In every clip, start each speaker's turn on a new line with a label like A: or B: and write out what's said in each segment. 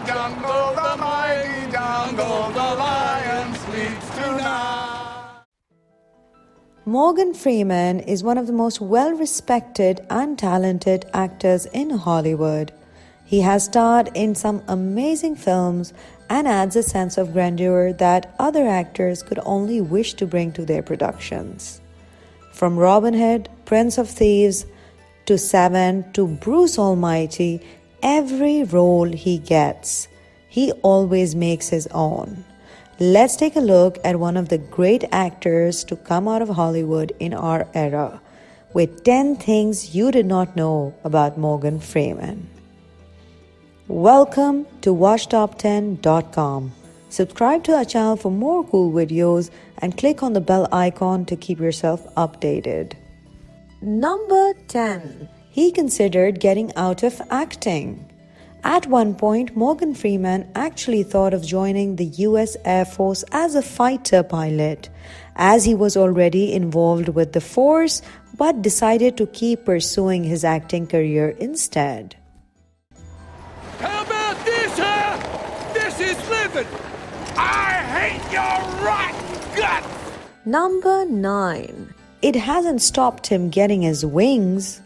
A: jungle, the mighty jungle, the lion sleeps tonight.
B: Morgan Freeman is one of the most well-respected and talented actors in Hollywood. He has starred in some amazing films and adds a sense of grandeur that other actors could only wish to bring to their productions. From Robin Hood, Prince of Thieves, to Seven, to Bruce Almighty, every role he gets, he always makes his own. Let's take a look at one of the great actors to come out of Hollywood in our era, with 10 things you did not know about Morgan Freeman. Welcome to WatchTop10.com. Subscribe to our channel for more cool videos and click on the bell icon to keep yourself updated. Number 10. He considered getting out of acting. At one point, Morgan Freeman actually thought of joining the US Air Force as a fighter pilot, as he was already involved with the force, but decided to keep pursuing his acting career instead.
A: How about this, huh? This is living. I hate your rotten guts.
B: Number 9. It hasn't stopped him getting his wings.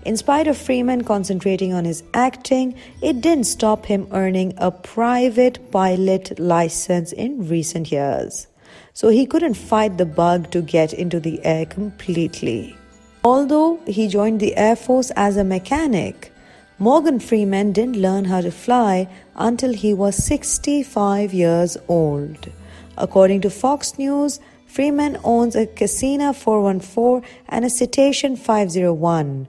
B: In spite of Freeman concentrating on his acting, it didn't stop him earning a private pilot license in recent years. So he couldn't fight the bug to get into the air completely. Although he joined the Air Force as a mechanic, Morgan Freeman didn't learn how to fly until he was 65 years old. According to Fox News, Freeman owns a Cessna 414 and a Citation 501,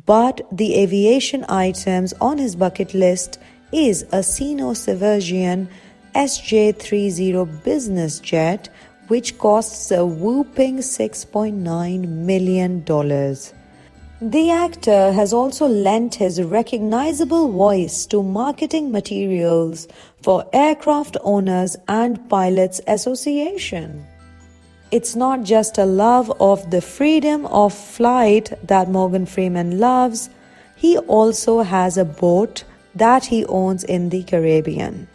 B: but the aviation items on his bucket list is a Sino-Civilian SJ-30 business jet, which costs a whopping $6.9 million. The actor has also lent his recognizable voice to marketing materials for Aircraft Owners and Pilots Association. It's not just a love of the freedom of flight that Morgan Freeman loves, he also has a boat that he owns in the Caribbean.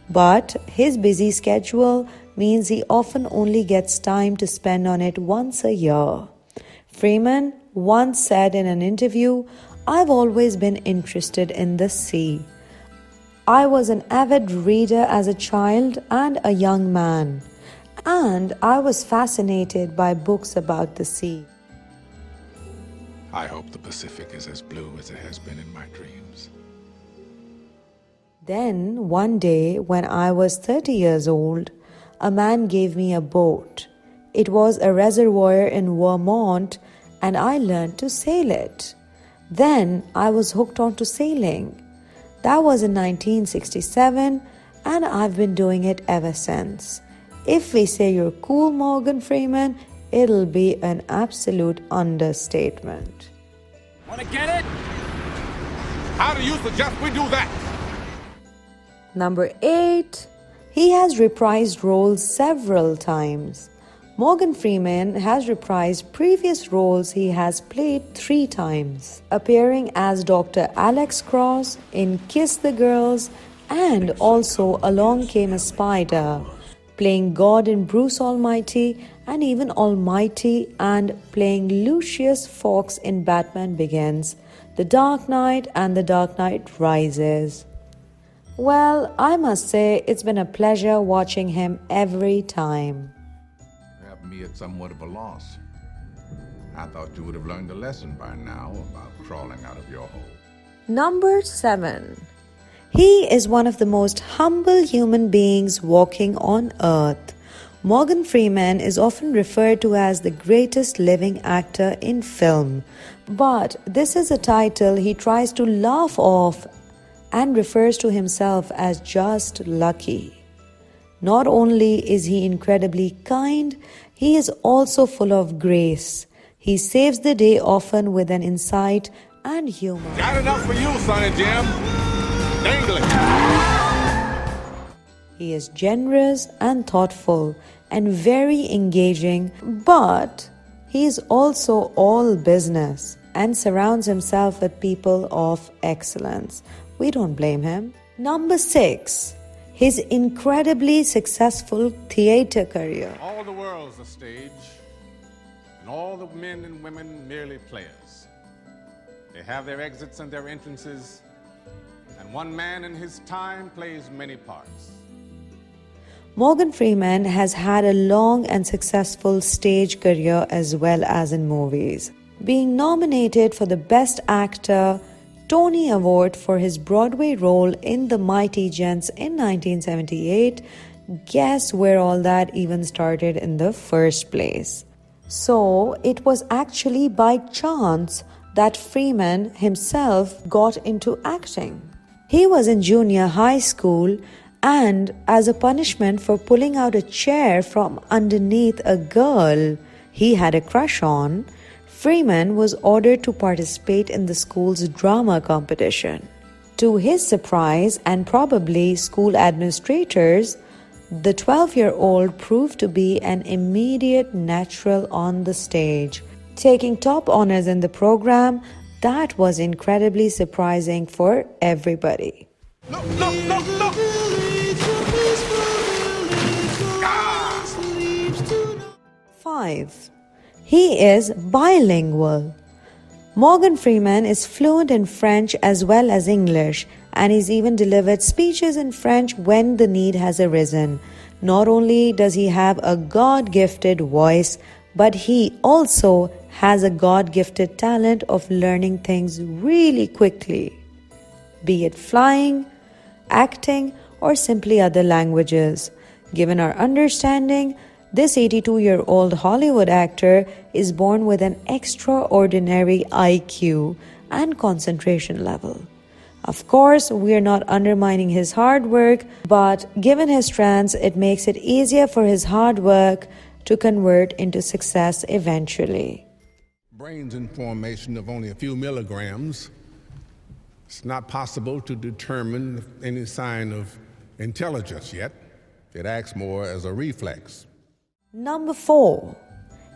B: But his busy schedule means he often only gets time to spend on it once a year. Freeman once said in an interview, "I've always been interested in the sea. I was an avid reader as a child and a young man, and I was fascinated by books about the sea."
C: I hope the Pacific is as blue as it has been in my dreams.
B: Then, one day, when I was 30 years old, a man gave me a boat. It was a reservoir in Vermont, and I learned to sail it. Then I was hooked onto sailing. That was in 1967, and I've been doing it ever since. If we say you're cool, Morgan Freeman, it'll be an absolute understatement.
A: Wanna get it? How do you suggest we do that?
B: Number 8. He has reprised roles several times. Morgan Freeman has reprised previous roles he has played 3 times, appearing as Dr. Alex Cross in Kiss the Girls and also Along Came a Spider, playing God in Bruce Almighty and even Almighty, and playing Lucius Fox in Batman Begins, The Dark Knight and The Dark Knight Rises. Well, I must say it's been a pleasure watching him every time.
C: Me at somewhat of a loss. I thought you would have learned a lesson by now about crawling out of your hole.
B: Number 7. He is one of the most humble human beings walking on earth. Morgan Freeman is often referred to as the greatest living actor in film, but this is a title he tries to laugh off and refers to himself as just lucky. Not only is he incredibly kind, he is also full of grace. He saves the day often with an insight and humor.
A: Got enough for you, Sonny Jim. Dangling.
B: He is generous and thoughtful and very engaging, but he is also all business and surrounds himself with people of excellence. We don't blame him. Number 6. His incredibly successful theater career.
D: All the world's a stage, and all the men and women merely players. They have their exits and their entrances, and one man in his time plays many parts.
B: Morgan Freeman has had a long and successful stage career as well as in movies, being nominated for the Best Actor Tony Award for his Broadway role in The Mighty Gents in 1978. Guess where all that even started in the first place? So, it was actually by chance that Freeman himself got into acting. He was in junior high school, and as a punishment for pulling out a chair from underneath a girl he had a crush on, Freeman was ordered to participate in the school's drama competition. To his surprise, and probably school administrators, the 12-year-old proved to be an immediate natural on the stage, taking top honors in the program. That was incredibly surprising for everybody.
A: No, no, no, no!
B: 5. He is bilingual. Morgan Freeman is fluent in French as well as English, and he's even delivered speeches in French when the need has arisen. Not only does he have a God-gifted voice, but he also has a God-gifted talent of learning things really quickly, be it flying, acting, or simply other languages. Given our understanding, this 82-year-old Hollywood actor is born with an extraordinary IQ and concentration level. Of course, we are not undermining his hard work, but given his strengths, it makes it easier for his hard work to convert into success eventually.
D: Brains in formation of only a few milligrams. It's not possible to determine any sign of intelligence yet. It acts more as a reflex.
B: Number 4.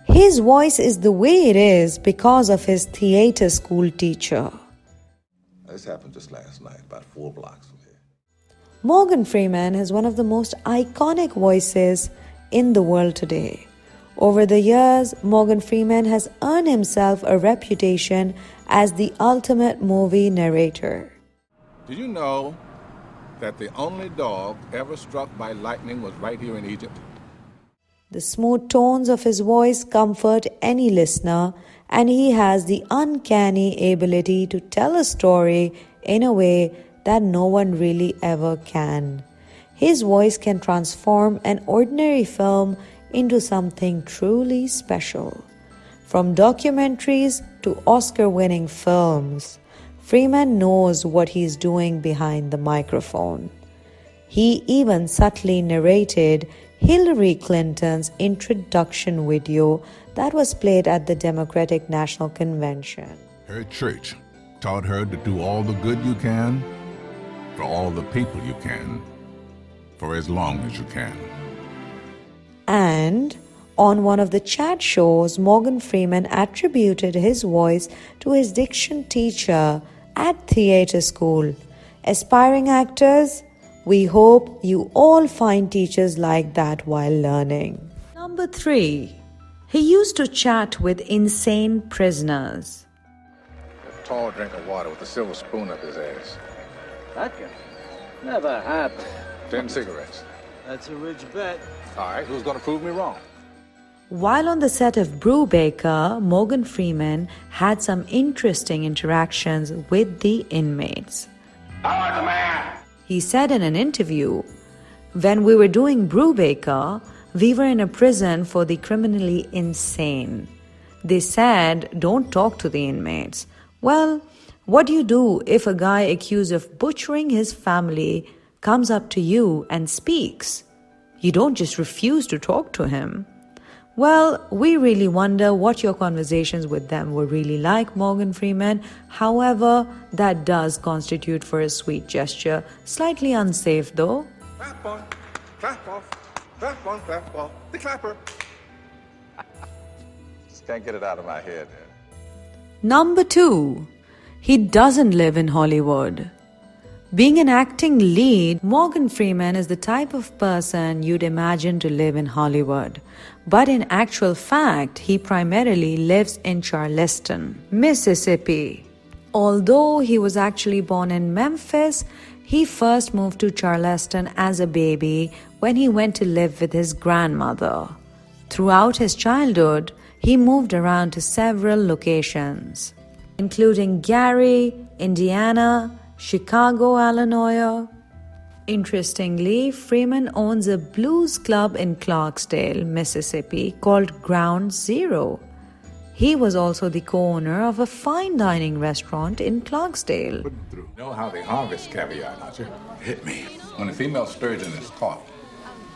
B: His voice is the way it is because of his theater school teacher.
C: This happened just last night, about 4 blocks from here.
B: Morgan Freeman is one of the most iconic voices in the world today. Over the years, Morgan Freeman has earned himself a reputation as the ultimate movie narrator.
C: Did you know that the only dog ever struck by lightning was right here in Egypt?
B: The smooth tones of his voice comfort any listener, and he has the uncanny ability to tell a story in a way that no one really ever can. His voice can transform an ordinary film into something truly special. From documentaries to Oscar-winning films, Freeman knows what he's doing behind the microphone. He even subtly narrated Hillary Clinton's introduction video that was played at the Democratic National Convention.
C: Her church taught her to do all the good you can for all the people you can for as long as you can.
B: And on one of the chat shows, Morgan Freeman attributed his voice to his diction teacher at theater school. Aspiring actors, we hope you all find teachers like that while learning. Number 3. He used to chat with insane prisoners.
C: A tall drink of water with a silver spoon up his ass.
E: Vodka? Never happened.
C: 10 cigarettes.
E: That's a rich bet.
C: All right, who's going to prove me wrong?
B: While on the set of Brubaker, Morgan Freeman had some interesting interactions with the inmates. He said in an interview, "When we were doing Brubaker, we were in a prison for the criminally insane. They said, don't talk to the inmates. Well, what do you do if a guy accused of butchering his family comes up to you and speaks? You don't just refuse to talk to him." Well, we really wonder what your conversations with them were really like, Morgan Freeman. However, that does constitute for a sweet gesture. Slightly unsafe though.
C: Clap on, clap off, clap on, clap off, the clapper. Just can't get it out of my head.
B: Number 2. He doesn't live in Hollywood. Being an acting lead, Morgan Freeman is the type of person you'd imagine to live in Hollywood. But in actual fact, he primarily lives in Charleston, Mississippi. Although he was actually born in Memphis, he first moved to Charleston as a baby when he went to live with his grandmother. Throughout his childhood, he moved around to several locations, including Gary, Indiana, Chicago, Illinois. Interestingly, Freeman owns a blues club in Clarksdale, Mississippi called Ground Zero. He was also the co-owner of a fine dining restaurant in Clarksdale.
C: You know how they harvest caviar, don't you? Hit me. When a female sturgeon is caught,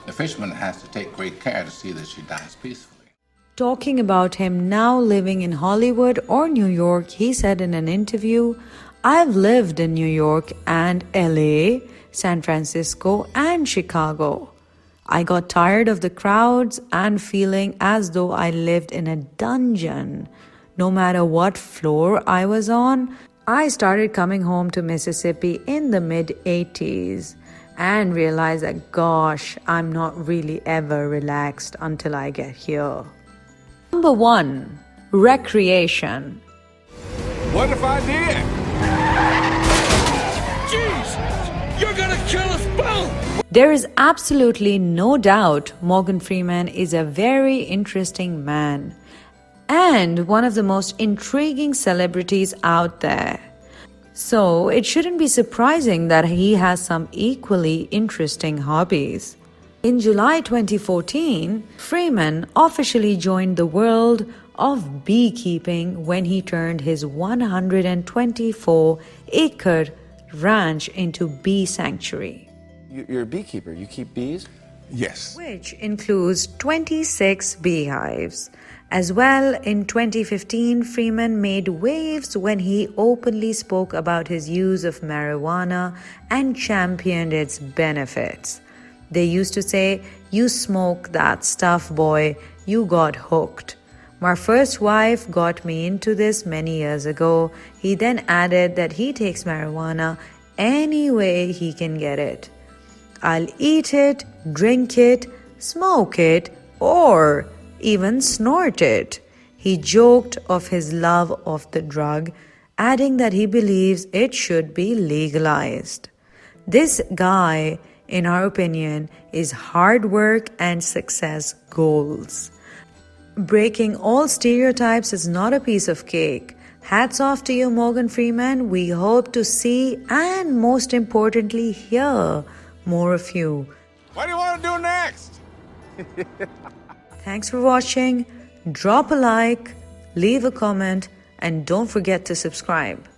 C: the fisherman has to take great care to see that she dies peacefully.
B: Talking about him now living in Hollywood or New York, he said in an interview, "I've lived in New York and LA, San Francisco and Chicago. I got tired of the crowds and feeling as though I lived in a dungeon. No matter what floor I was on, I started coming home to Mississippi in the mid-80s and realized that, gosh, I'm not really ever relaxed until I get here." Number 1. Recreation.
A: What if I did? Jesus! You're gonna kill us both!
B: There is absolutely no doubt Morgan Freeman is a very interesting man and one of the most intriguing celebrities out there. So it shouldn't be surprising that he has some equally interesting hobbies. In July 2014, Freeman officially joined the world of beekeeping when he turned his 124-acre ranch into bee sanctuary.
F: You're a beekeeper. You keep bees?
C: Yes.
B: Which includes 26 beehives. As well, in 2015, Freeman made waves when he openly spoke about his use of marijuana and championed its benefits. They used to say, "You smoke that stuff, boy, you got hooked." My first wife got me into this many years ago. He then added that he takes marijuana any way he can get it. "I'll eat it, drink it, smoke it, or even snort it." He joked of his love of the drug, adding that he believes it should be legalized. This guy, in our opinion, is hard work and success goals. Breaking all stereotypes is not a piece of cake. Hats off to you, Morgan Freeman. We hope to see and most importantly hear more of you.
A: What do you want to do next?
B: Thanks for watching. Drop a like, leave a comment, and don't forget to subscribe.